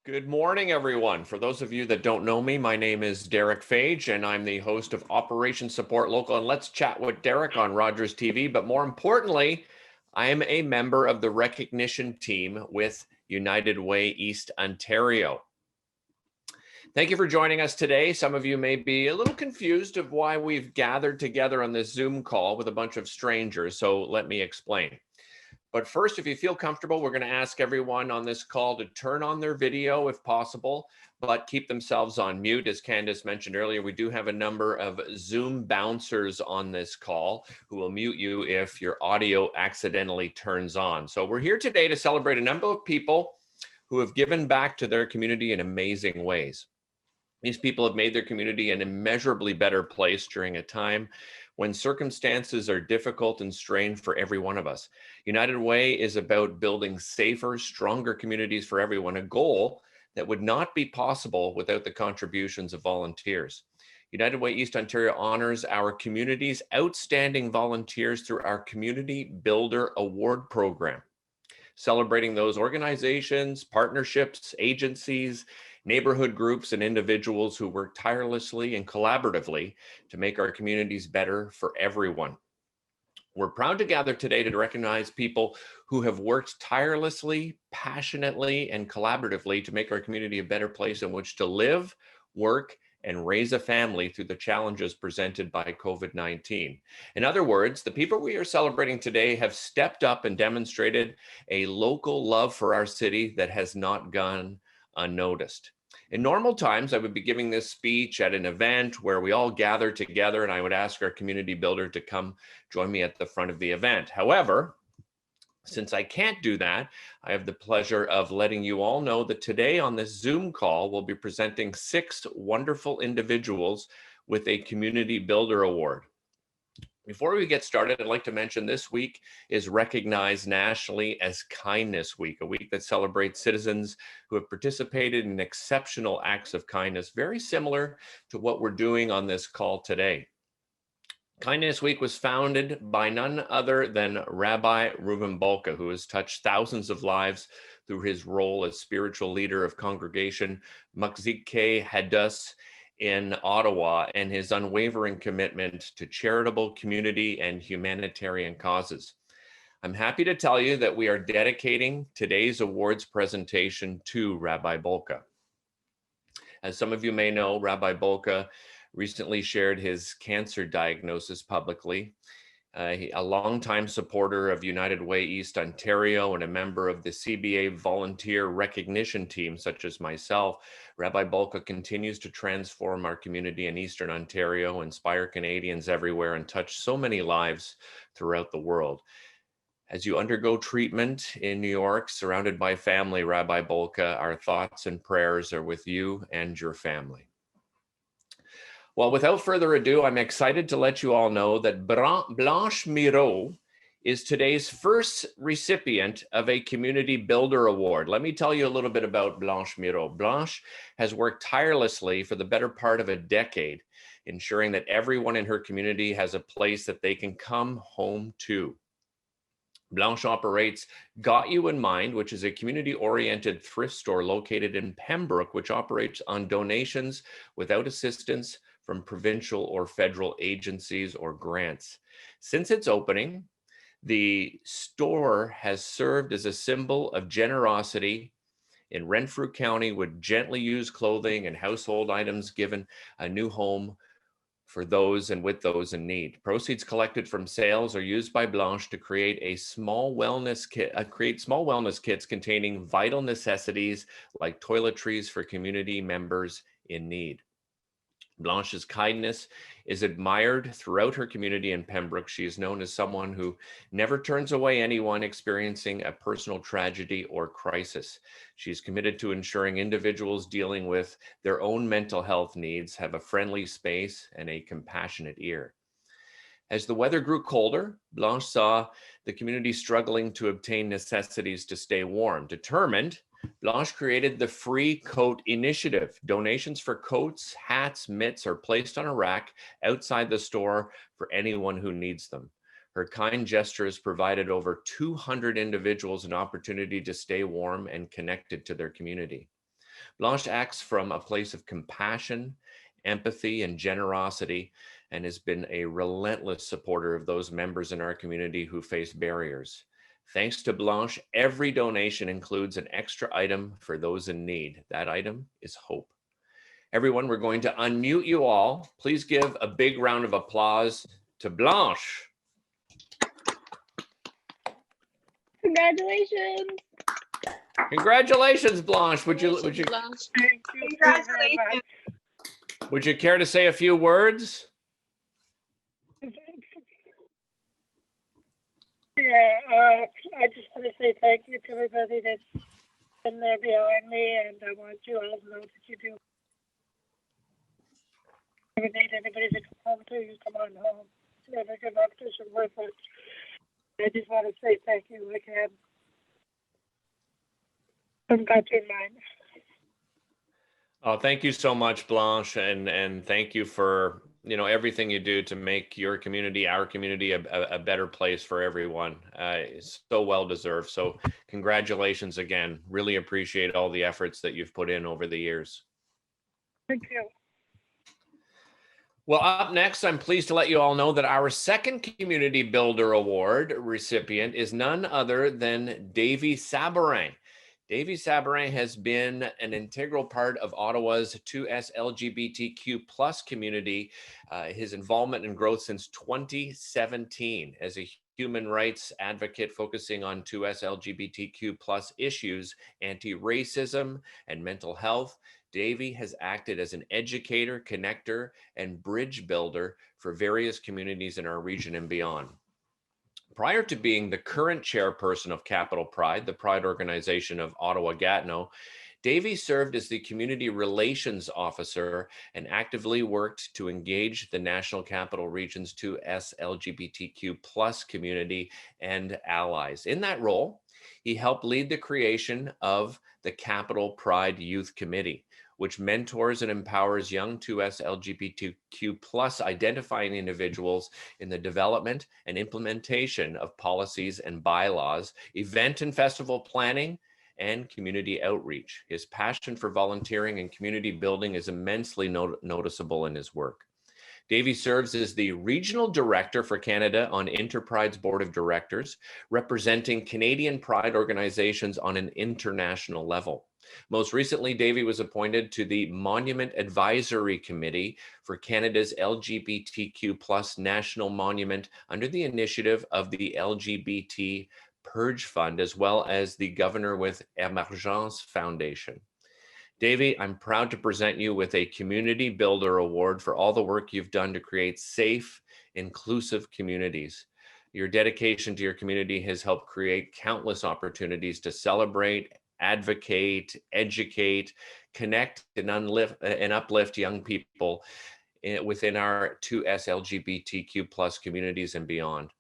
Good morning, everyone. For those of you that don't know me, my name is Derick Fage, and I'm the host of Operation Support Local. And let's chat with Derick on Rogers TV. But more importantly, I am a member of the recognition team with United Way East Ontario. Thank you for joining us today. Some of you may be a little confused of why we've gathered together on this Zoom call with a bunch of strangers. So let me explain. But first, if you feel comfortable, we're going to ask everyone on this call to turn on their video if possible, but keep themselves on mute. As Candice mentioned earlier, we do have a number of Zoom bouncers on this call who will mute you if your audio accidentally turns on. So we're here today to celebrate a number of people who have given back to their community in amazing ways. These people have made their community an immeasurably better place during a time when circumstances are difficult and strained for every one of us. United Way is about building safer, stronger communities for everyone, a goal that would not be possible without the contributions of volunteers. United Way East Ontario honors our community's outstanding volunteers through our Community Builder Award program, celebrating those organizations, partnerships, agencies, neighborhood groups, and individuals who work tirelessly and collaboratively to make our communities better for everyone. We're proud to gather today to recognize people who have worked tirelessly, passionately, and collaboratively to make our community a better place in which to live, work, and raise a family through the challenges presented by COVID-19. In other words, the people we are celebrating today have stepped up and demonstrated a local love for our city that has not gone unnoticed. In normal times, I would be giving this speech at an event where we all gather together, and I would ask our community builder to come join me at the front of the event. However, since I can't do that, I have the pleasure of letting you all know that today on this Zoom call, we'll be presenting 6 wonderful individuals with a Community Builder Award. Before we get started, I'd like to mention this week is recognized nationally as Kindness Week, a week that celebrates citizens who have participated in exceptional acts of kindness, very similar to what we're doing on this call today. Kindness Week was founded by none other than Rabbi Rowan Parkinson, who has touched thousands of lives through his role as spiritual leader of congregation Machzikei Hadus in Ottawa and his unwavering commitment to charitable, community, and humanitarian causes. I'm happy to tell you that we are dedicating today's awards presentation to Rabbi Parkinson. As some of you may know, Rabbi Parkinson recently shared his cancer diagnosis publicly. A longtime supporter of United Way East Ontario and a member of the CBA volunteer recognition team, such as myself, Rabbi Parkinson continues to transform our community in Eastern Ontario, inspire Canadians everywhere, and touch so many lives throughout the world. As you undergo treatment in New York, surrounded by family, Rabbi Parkinson, our thoughts and prayers are with you and your family. Well, without further ado, I'm excited to let you all know that Blanche Miro is today's first recipient of a Community Builder Award. Let me tell you a little bit about Blanche Miro. Blanche has worked tirelessly for the better part of a decade, ensuring that everyone in her community has a place that they can come home to. Blanche operates Got You in Mind, which is a community-oriented thrift store located in Pembroke, which operates on donations without assistance from provincial or federal agencies or grants. Since its opening, the store has served as a symbol of generosity in Renfrew County, with gently used clothing and household items given a new home for those and with those in need. Proceeds collected from sales are used by Blanche to create small wellness kits containing vital necessities like toiletries for community members in need. Blanche's kindness is admired throughout her community in Pembroke. She is known as someone who never turns away anyone experiencing a personal tragedy or crisis. She is committed to ensuring individuals dealing with their own mental health needs have a friendly space and a compassionate ear. As the weather grew colder, Blanche saw the community struggling to obtain necessities to stay warm. Determined, Blanche created the Free Coat Initiative. Donations for coats, hats, mitts are placed on a rack outside the store for anyone who needs them. Her kind gesture has provided over 200 individuals an opportunity to stay warm and connected to their community. Blanche acts from a place of compassion, empathy, and generosity, and has been a relentless supporter of those members in our community who face barriers. Thanks to Blanche, every donation includes an extra item for those in need. That item is hope. Everyone, we're going to unmute you all. Please give a big round of applause to Blanche. Congratulations. Congratulations, Blanche. Would you Congratulations. would you care to say a few words? Yeah, I just want to say thank you to everybody that's been there behind me, and I want you all to know that you do. If you need anybody to come home to, you come on home. Never give up, this is worth it. I just want to say thank you again. I've got your mind. Oh, thank you so much, Blanche, and thank you for everything you do to make your community, our community, a better place for everyone. It's so well deserved. So congratulations again. Really appreciate all the efforts that you've put in over the years. Thank you. Well, up next, I'm pleased to let you all know that our second Community Builder Award recipient is none other than Davy Sabourin. Davy Sabourin has been an integral part of Ottawa's 2S LGBTQ+ community, his involvement and growth since 2017 as a human rights advocate focusing on 2S LGBTQ+ issues, anti-racism, and mental health. Davy has acted as an educator, connector, and bridge builder for various communities in our region and beyond. Prior to being the current chairperson of Capital Pride, the pride organization of Ottawa-Gatineau, Davy served as the community relations officer and actively worked to engage the National Capital Region's 2S LGBTQ+ community and allies. In that role, he helped lead the creation of the Capital Pride Youth Committee, which mentors and empowers young 2S LGBTQ+ identifying individuals in the development and implementation of policies and bylaws, event and festival planning, and community outreach. His passion for volunteering and community building is immensely noticeable in his work. Davy serves as the Regional Director for Canada on Interpride's Board of Directors, representing Canadian Pride organizations on an international level. Most recently, Davy was appointed to the Monument Advisory Committee for Canada's LGBTQ+ National Monument under the initiative of the LGBT Purge Fund, as well as the Governor with Emergence Foundation. Davy, I'm proud to present you with a Community Builder Award for all the work you've done to create safe, inclusive communities. Your dedication to your community has helped create countless opportunities to celebrate, advocate, educate, connect, and uplift young people within our 2S LGBTQ+ communities and beyond.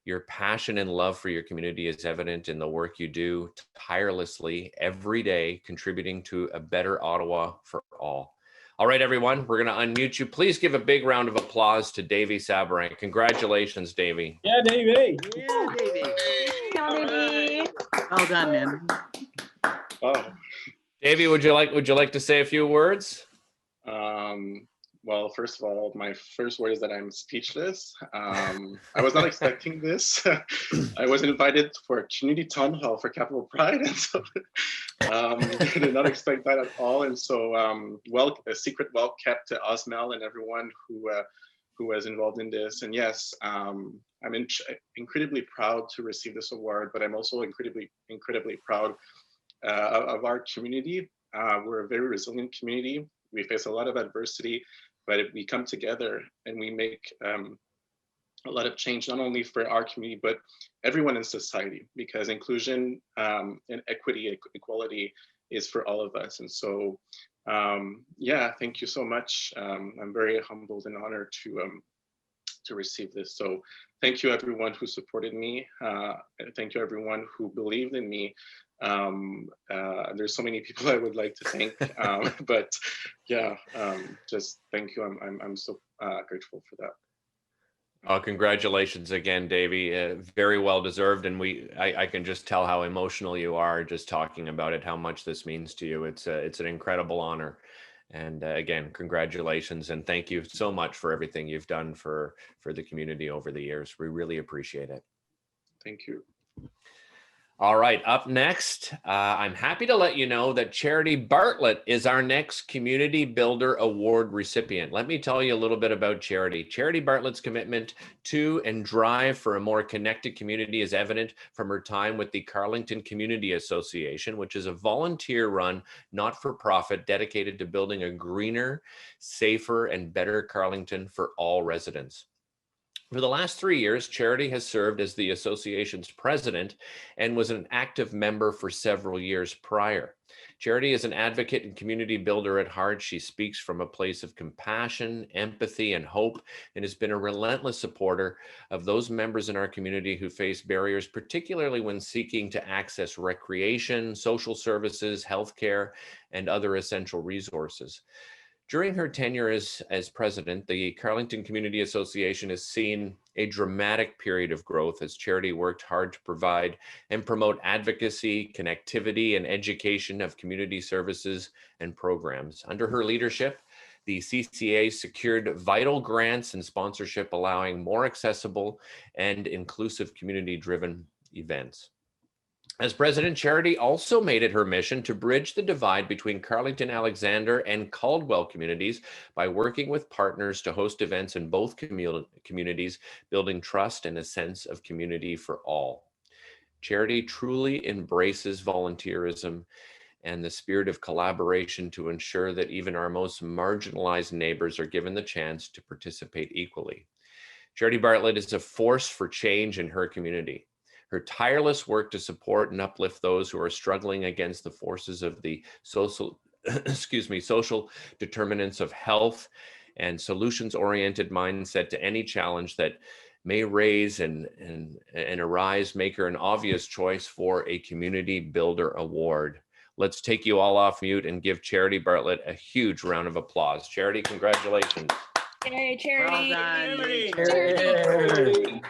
Your passion and love for your community is evident in the work you do tirelessly every day, contributing to a better Ottawa for all. All right, everyone, we're going to unmute you. Please give a big round of applause to Davy Sabourin. Congratulations, Davy. Yeah, Davy. Yeah, Davy. Well done, man. Oh, Davy, would you like to say a few words? Well, first of all, my first word is that I'm speechless. I was not expecting this. I was invited for a community town hall for Capital Pride, and so I did not expect that at all. And so, a secret well kept to Osmel and everyone who was involved in this. And yes, I'm incredibly proud to receive this award, but I'm also incredibly proud of our community. We're a very resilient community. We face a lot of adversity, but if we come together and we make a lot of change, not only for our community, but everyone in society, because inclusion and equity, equality is for all of us. And so, yeah, thank you so much. I'm very humbled and honored to receive this. So thank you everyone who supported me. Thank you everyone who believed in me. There's so many people I would like to thank, but yeah, just thank you. I'm so grateful for that. Oh, congratulations again, Davy. Very well deserved. And I can just tell how emotional you are just talking about it, how much this means to you. It's an incredible honor. And again, congratulations. And thank you so much for everything you've done for the community over the years. We really appreciate it. Thank you. All right, up next, I'm happy to let you know that Charity Bartlett is our next Community Builder Award recipient. Let me tell you a little bit about Charity. Charity Bartlett's commitment to and drive for a more connected community is evident from her time with the Carleton Community Association, which is a volunteer-run, not-for-profit dedicated to building a greener, safer, and better Carleton for all residents. For the last 3 years, Charity has served as the association's president and was an active member for several years prior. Charity is an advocate and community builder at heart. She speaks from a place of compassion, empathy, and hope, and has been a relentless supporter of those members in our community who face barriers, particularly when seeking to access recreation, social services, healthcare, and other essential resources. During her tenure as president, the Carleton Community Association has seen a dramatic period of growth as Charity worked hard to provide and promote advocacy, connectivity, and education of community services and programs. Under her leadership, the CCA secured vital grants and sponsorship, allowing more accessible and inclusive community-driven events. As president, Charity also made it her mission to bridge the divide between Carleton, Alexander, and Caldwell communities by working with partners to host events in both communities, building trust and a sense of community for all. Charity truly embraces volunteerism and the spirit of collaboration to ensure that even our most marginalized neighbors are given the chance to participate equally. Charity Bartlett is a force for change in her community. Her tireless work to support and uplift those who are struggling against the forces of the social determinants of health and solutions-oriented mindset to any challenge that may raise and arise make her an obvious choice for a Community Builder Award. Let's take you all off mute and give Charity Bartlett a huge round of applause. Charity, congratulations. Yay, Charity. Well Charity.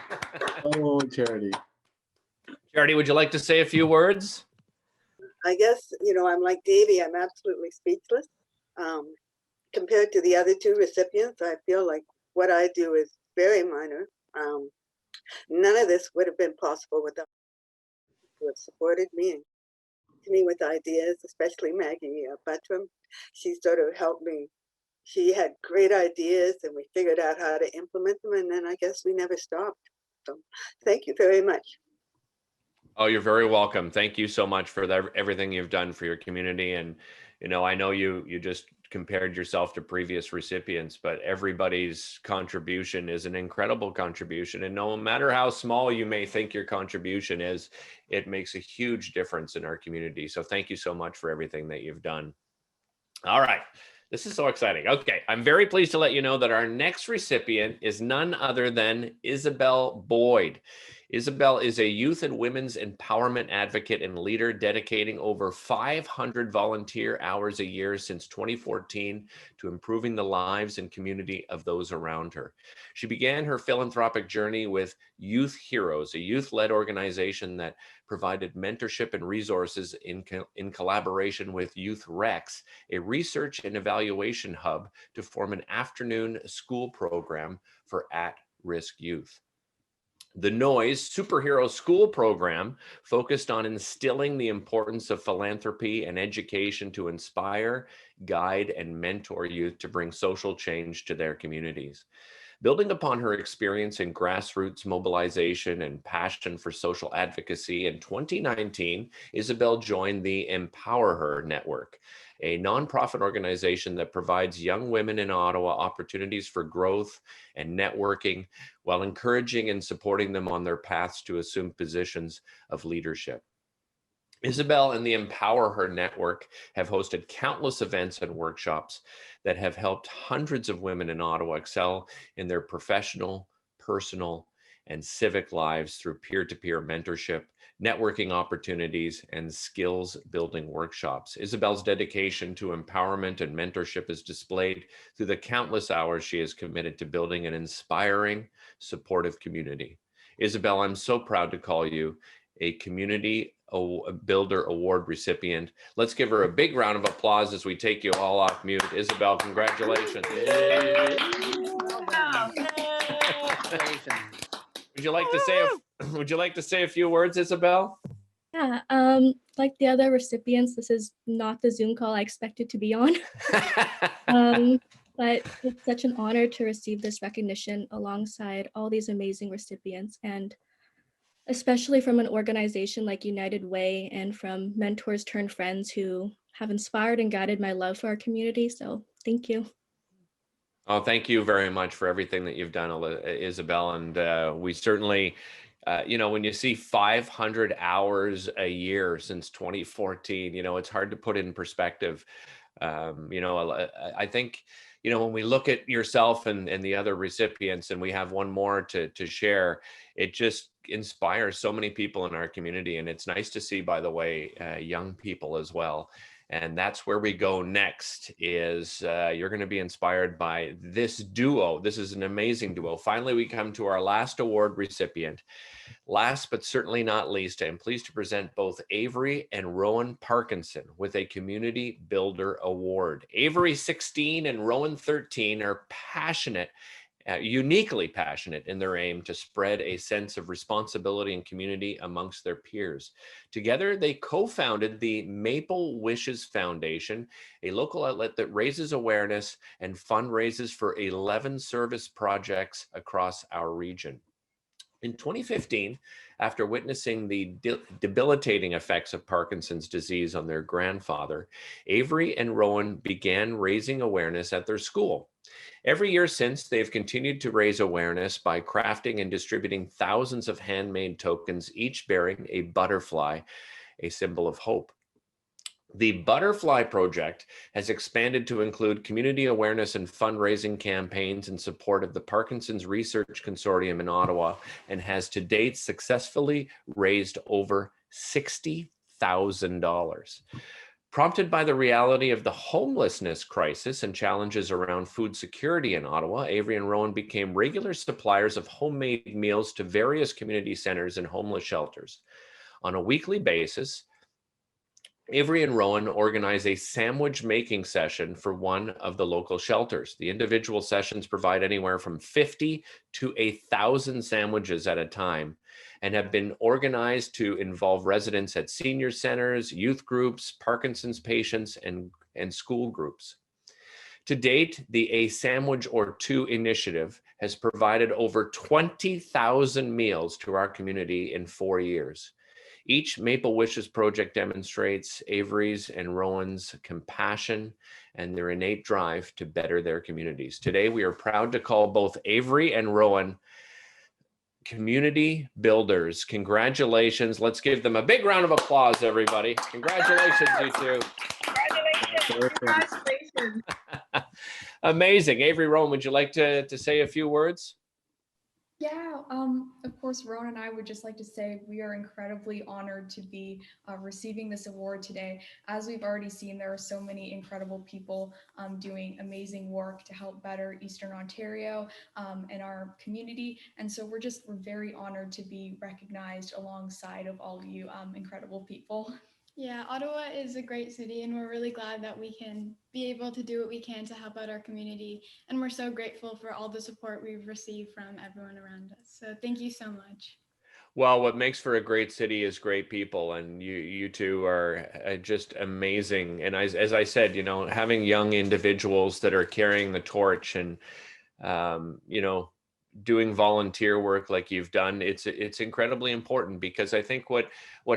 Oh, Charity. Charity, would you like to say a few words? I guess, I'm like Davy, I'm absolutely speechless. Compared to the other two recipients, I feel like what I do is very minor. None of this would have been possible without who have supported me and to me with ideas, especially Maggie Buttram. She sort of helped me. She had great ideas and we figured out how to implement them, and then I guess we never stopped. So thank you very much. Oh, you're very welcome. Thank you so much for everything you've done for your community. And, I know you just compared yourself to previous recipients, but everybody's contribution is an incredible contribution. And no matter how small you may think your contribution is, it makes a huge difference in our community. So thank you so much for everything that you've done. All right. This is so exciting. Okay, I'm very pleased to let you know that our next recipient is none other than Isobel Boyd. Isobel is a youth and women's empowerment advocate and leader dedicating over 500 volunteer hours a year since 2014 to improving the lives and community of those around her. She began her philanthropic journey with Youth Heroes, a youth-led organization that provided mentorship and resources in collaboration with Youth Rex, a research and evaluation hub to form an afternoon school program for at-risk youth. The Noise Superhero School program focused on instilling the importance of philanthropy and education to inspire, guide, and mentor youth to bring social change to their communities. Building upon her experience in grassroots mobilization and passion for social advocacy, in 2019, Isobel joined the Empower Her Network, a nonprofit organization that provides young women in Ottawa opportunities for growth and networking while encouraging and supporting them on their paths to assume positions of leadership. Isobel and the Empower Her Network have hosted countless events and workshops that have helped hundreds of women in Ottawa excel in their professional, personal, and civic lives through peer-to-peer mentorship, networking opportunities, and skills building workshops. Isobel's dedication to empowerment and mentorship is displayed through the countless hours she has committed to building an inspiring, supportive community. Isobel, I'm so proud to call you a Community Builder Award recipient. Let's give her a big round of applause as we take you all off mute. Isobel, congratulations. Would you like to say would you like to say a few words, Isobel? Yeah, like the other recipients, this is not the Zoom call I expected to be on. But it's such an honor to receive this recognition alongside all these amazing recipients, and especially from an organization like United Way and from mentors turned friends who have inspired and guided my love for our community. So thank you. Oh, thank you very much for everything that you've done, Isobel. And we certainly, you know, when you see 500 hours a year since 2014, you know, it's hard to put in perspective. You know, I think, you know, when we look at yourself and the other recipients, and we have one more to share, it just inspires so many people in our community. And it's nice to see, by the way, young people as well. And that's where we go next is you're going to be inspired by this duo. This is an amazing duo. Finally, we come to our last award recipient. Last but certainly not least, I'm pleased to present both Avery and Rowan Parkinson with a Community Builder Award. Avery 16 and Rowan 13 are passionate, uniquely passionate in their aim to spread a sense of responsibility and community amongst their peers. Together, they co-founded the Maple Wishes Foundation, a local outlet that raises awareness and fundraises for 11 service projects across our region. In 2015, after witnessing the debilitating effects of Parkinson's disease on their grandfather, Avery and Rowan began raising awareness at their school. Every year since, they've continued to raise awareness by crafting and distributing thousands of handmade tokens, each bearing a butterfly, a symbol of hope. The Butterfly Project has expanded to include community awareness and fundraising campaigns in support of the Parkinson's Research Consortium in Ottawa, and has to date successfully raised over $60,000. Prompted by the reality of the homelessness crisis and challenges around food security in Ottawa, Avery and Rowan became regular suppliers of homemade meals to various community centers and homeless shelters. On a weekly basis, Avery and Rowan organize a sandwich making session for one of the local shelters. The individual sessions provide anywhere from 50 to 1,000 sandwiches at a time, and have been organized to involve residents at senior centers, youth groups, Parkinson's patients, and school groups. To date, the A Sandwich or Two initiative has provided over 20,000 meals to our community in 4 years. Each Maple Wishes project demonstrates Avery's and Rowan's compassion and their innate drive to better their communities. Today, we are proud to call both Avery and Rowan community builders. Congratulations. Let's give them a big round of applause, everybody. Congratulations, you two. Congratulations. Amazing. Avery, Rowan, would you like to say a few words? Yeah, of course, Rowan and I would just like to say we are incredibly honored to be receiving this award today. As we've already seen, there are so many incredible people doing amazing work to help better Eastern Ontario and our community. And so we're very honored to be recognized alongside of all of you incredible people. Yeah, Ottawa is a great city, and we're really glad that we can be able to do what we can to help out our community. And we're so grateful for all the support we've received from everyone around us. So thank you so much. Well, what makes for a great city is great people, and you two are just amazing. And as I said, you know, having young individuals that are carrying the torch and you know, doing volunteer work like you've done, it's incredibly important, because I think what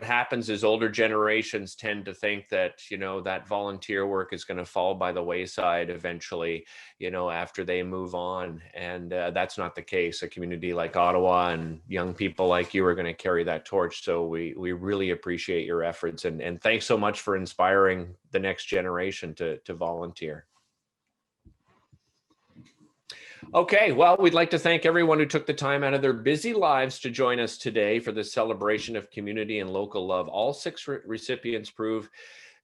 happens is older generations tend to think that, you know, that volunteer work is going to fall by the wayside eventually, you know, after they move on. And that's not the case. A community like Ottawa and young people like you are going to carry that torch. So we really appreciate your efforts, and thanks so much for inspiring the next generation to volunteer. Okay, well, we'd like to thank everyone who took the time out of their busy lives to join us today for this celebration of community and local love. All 6 recipients prove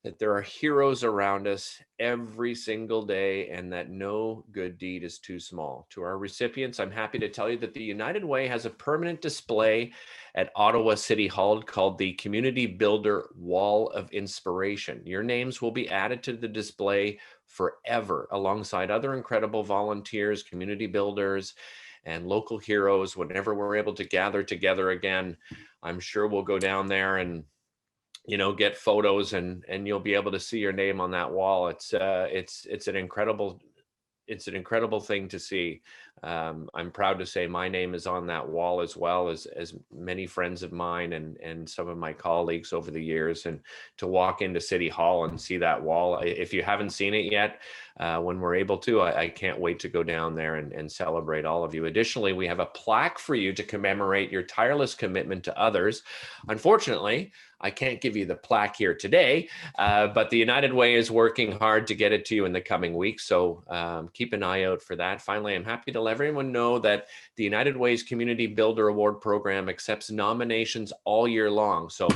that there are heroes around us every single day and that no good deed is too small. To our recipients, I'm happy to tell you that the United Way has a permanent display at Ottawa City Hall called the Community Builder Wall of Inspiration. Your names will be added to the display forever alongside other incredible volunteers, community builders, and local heroes. Whenever we're able to gather together again, I'm sure we'll go down there and get photos and you'll be able to see your name on that wall. It's an incredible thing to see. I'm proud to say my name is on that wall as well as many friends of mine and some of my colleagues over the years. And to walk into City Hall and see that wall, if you haven't seen it yet, when we're able to, I can't wait to go down there and celebrate all of you. Additionally, we have a plaque for you to commemorate your tireless commitment to others. Unfortunately, I can't give you the plaque here today, but the United Way is working hard to get it to you in the coming weeks. So keep an eye out for that. Finally, I'm happy to let everyone know that the United Way's Community Builder Award program accepts nominations all year long. So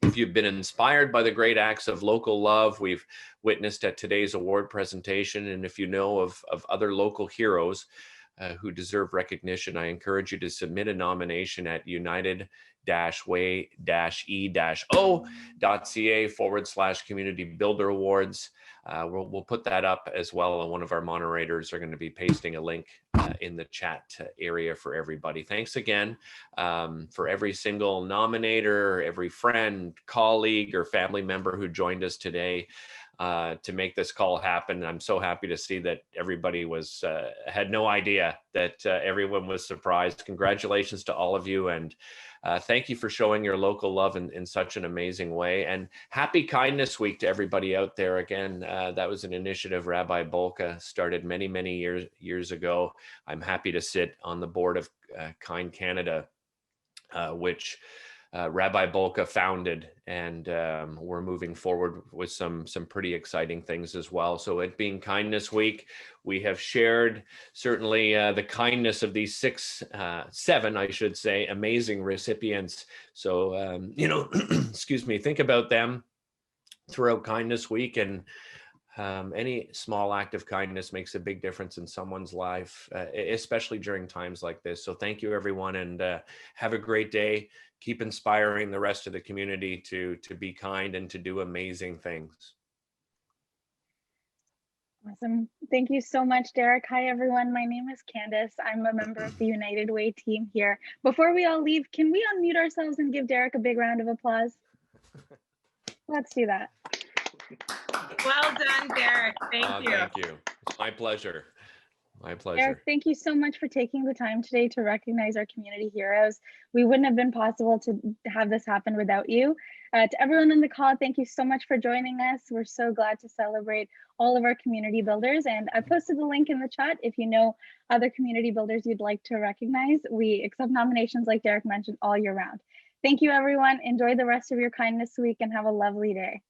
if you've been inspired by the great acts of local love we've witnessed at today's award presentation, and if you know of other local heroes who deserve recognition, I encourage you to submit a nomination at united-way-e-o.ca/Community Builder Awards. We'll put that up as well, and one of our moderators are going to be pasting a link in the chat area for everybody. Thanks again for every single nominator, every friend, colleague, or family member who joined us today to make this call happen. I'm so happy to see that everybody had no idea that everyone was surprised. Congratulations to all of you, and thank you for showing your local love in such an amazing way. And happy Kindness Week to everybody out there. Again, that was an initiative Rabbi Bolka started many, many years ago. I'm happy to sit on the board of Kind Canada, which Rabbi Bolka founded, and we're moving forward with some pretty exciting things as well. So it being Kindness Week, we have shared certainly the kindness of these seven, I should say, amazing recipients. So, excuse me, think about them throughout Kindness Week, and any small act of kindness makes a big difference in someone's life, especially during times like this. So thank you, everyone, and have a great day. Keep inspiring the rest of the community to be kind and to do amazing things. Awesome. Thank you so much, Derick. Hi, everyone. My name is Candice. I'm a member of the United Way team here. Before we all leave, can we unmute ourselves and give Derick a big round of applause? Let's do that. Well done, Derick. Thank you. Thank you. It's my pleasure. My pleasure. Derick, thank you so much for taking the time today to recognize our community heroes. We wouldn't have been possible to have this happen without you. To everyone on the call, thank you so much for joining us. We're so glad to celebrate all of our community builders. And I posted the link in the chat if you know other community builders you'd like to recognize. We accept nominations, like Derick mentioned, all year round. Thank you, everyone. Enjoy the rest of your Kindness Week and have a lovely day.